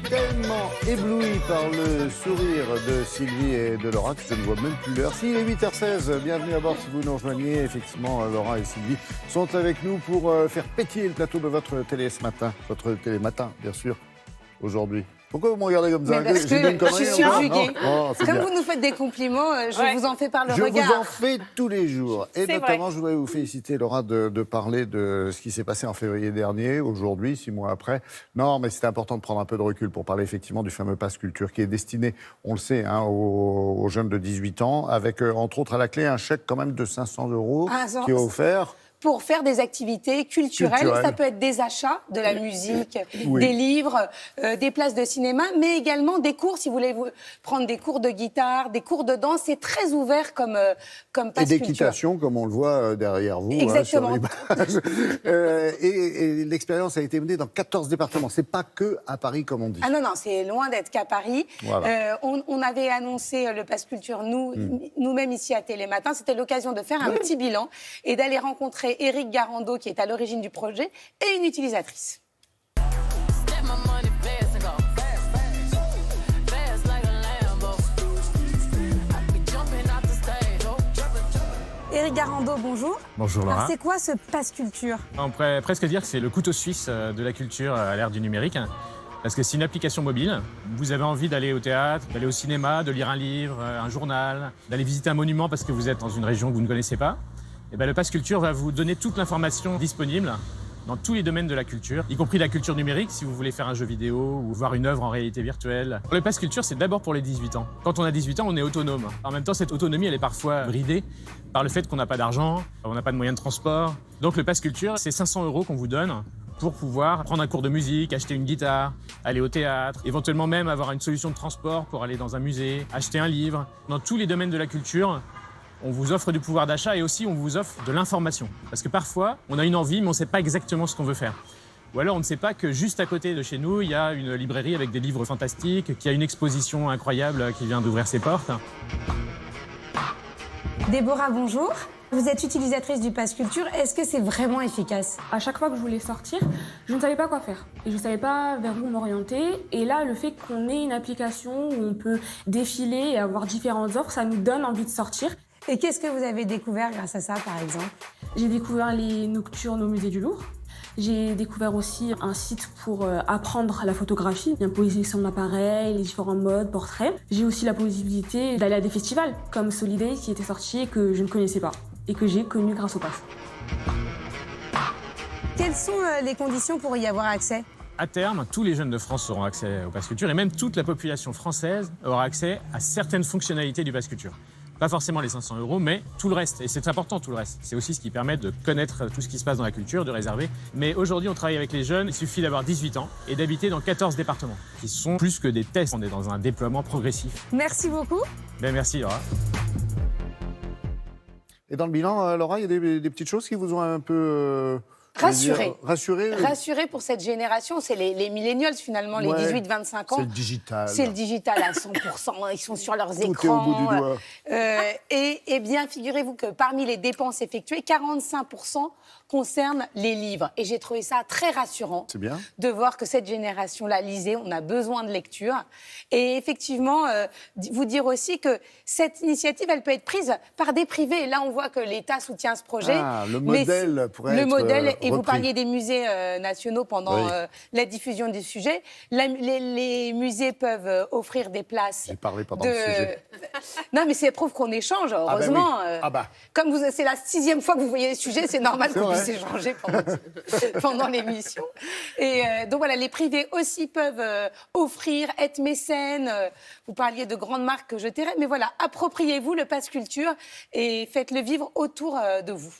Tellement ébloui par le sourire de Sylvie et de Laura que je ne vois même plus l'heure. Si, il est 8h16, bienvenue à bord si vous nous rejoignez. Effectivement, Laura et Sylvie sont avec nous pour faire pétiller le plateau de votre télé ce matin. Votre télé matin, bien sûr, aujourd'hui. Pourquoi vous me regardez comme ça? Parce que je suis subjuguée. Comme bien. vous nous faites des compliments, je vous en fais par le regard. Je vous en fais tous les jours. Et C'est notamment, vrai. je voudrais vous féliciter, Laura, de parler de ce qui s'est passé en février dernier, aujourd'hui, 6 mois après. Non, mais c'était important de prendre un peu de recul pour parler effectivement du fameux Pass Culture qui est destiné, on le sait, hein, aux jeunes de 18 ans, avec entre autres à la clé un chèque quand même de 500 € qui est offert. Pour faire des activités culturelles. Ça peut être des achats, de la musique, des livres, des places de cinéma, mais également des cours, si vous voulez prendre des cours de guitare, des cours de danse. C'est très ouvert comme passe culture. Et d'équitation, comme on le voit derrière vous. Exactement. Hein, sur les et l'expérience a été menée dans 14 départements. C'est pas que à Paris, comme on dit. Ah non, non, c'est loin d'être qu'à Paris. Voilà. On avait annoncé le Pass Culture, nous-mêmes ici à Télématin. C'était l'occasion de faire un petit bilan et d'aller rencontrer Éric Garando, qui est à l'origine du projet, et une utilisatrice. Éric Garando, bonjour. Bonjour Laura. Alors, c'est quoi ce Pass Culture? On pourrait presque dire que c'est le couteau suisse de la culture à l'ère du numérique. Parce que c'est une application mobile. Vous avez envie d'aller au théâtre, d'aller au cinéma, de lire un livre, un journal, d'aller visiter un monument parce que vous êtes dans une région que vous ne connaissez pas. Et bien, le Pass Culture va vous donner toute l'information disponible dans tous les domaines de la culture, y compris la culture numérique, si vous voulez faire un jeu vidéo ou voir une œuvre en réalité virtuelle. Le Pass Culture, c'est d'abord pour les 18 ans. Quand on a 18 ans, on est autonome. En même temps, cette autonomie, elle est parfois bridée par le fait qu'on n'a pas d'argent, on n'a pas de moyens de transport. Donc le Pass Culture, c'est 500 € qu'on vous donne pour pouvoir prendre un cours de musique, acheter une guitare, aller au théâtre, éventuellement même avoir une solution de transport pour aller dans un musée, acheter un livre. Dans tous les domaines de la culture, on vous offre du pouvoir d'achat et aussi on vous offre de l'information. Parce que parfois, on a une envie, mais on ne sait pas exactement ce qu'on veut faire. Ou alors on ne sait pas que juste à côté de chez nous, il y a une librairie avec des livres fantastiques, qu'il y a une exposition incroyable qui vient d'ouvrir ses portes. Déborah, bonjour. Vous êtes utilisatrice du Pass Culture. Est-ce que c'est vraiment efficace? À chaque fois que je voulais sortir, je ne savais pas quoi faire. Et je ne savais pas vers où m'orienter. Et là, le fait qu'on ait une application où on peut défiler et avoir différentes offres, ça nous donne envie de sortir. Et qu'est-ce que vous avez découvert grâce à ça, par exemple? J'ai découvert les nocturnes au musée du Louvre. J'ai découvert aussi un site pour apprendre la photographie, bien poser son appareil, les différents modes, portraits. J'ai aussi la possibilité d'aller à des festivals comme Soliday qui était sorti et que je ne connaissais pas et que j'ai connu grâce au Pass. Quelles sont les conditions pour y avoir accès? À terme, tous les jeunes de France auront accès au Pass Culture et même toute la population française aura accès à certaines fonctionnalités du Pass Culture. Pas forcément les 500 €, mais tout le reste. Et c'est important, tout le reste. C'est aussi ce qui permet de connaître tout ce qui se passe dans la culture, de réserver. Mais aujourd'hui, on travaille avec les jeunes. Il suffit d'avoir 18 ans et d'habiter dans 14 départements, qui sont plus que des tests. On est dans un déploiement progressif. Merci beaucoup. Ben, merci, Laura. Et dans le bilan, Laura, il y a des petites choses qui vous ont un peu... Rassuré. Rassuré. Rassuré pour cette génération. C'est les millennials, finalement, les 18-25 ans. C'est le digital. C'est le digital à 100%. Ils sont sur leurs Tout écrans. est au bout du doigt. Et bien, figurez-vous que parmi les dépenses effectuées, 45% concernent les livres. Et j'ai trouvé ça très rassurant. C'est bien. De voir que cette génération-là lisait. On a besoin de lecture. Et effectivement, vous dire aussi que cette initiative, elle peut être prise par des privés. Là, on voit que l'État soutient ce projet. Ah, le modèle pourrait être Et vous repris. parliez des musées nationaux pendant la diffusion du sujet. Les musées peuvent offrir des places. J'ai parlé pendant le sujet. Non, mais c'est prouve qu'on échange, heureusement. Comme c'est la 6e fois que vous voyez les sujets, c'est normal qu'on puisse échanger pendant l'émission. Et donc voilà, les privés aussi peuvent offrir, être mécènes. Vous parliez de grandes marques que je tairai, mais voilà, appropriez-vous le Pass Culture et faites-le vivre autour de vous.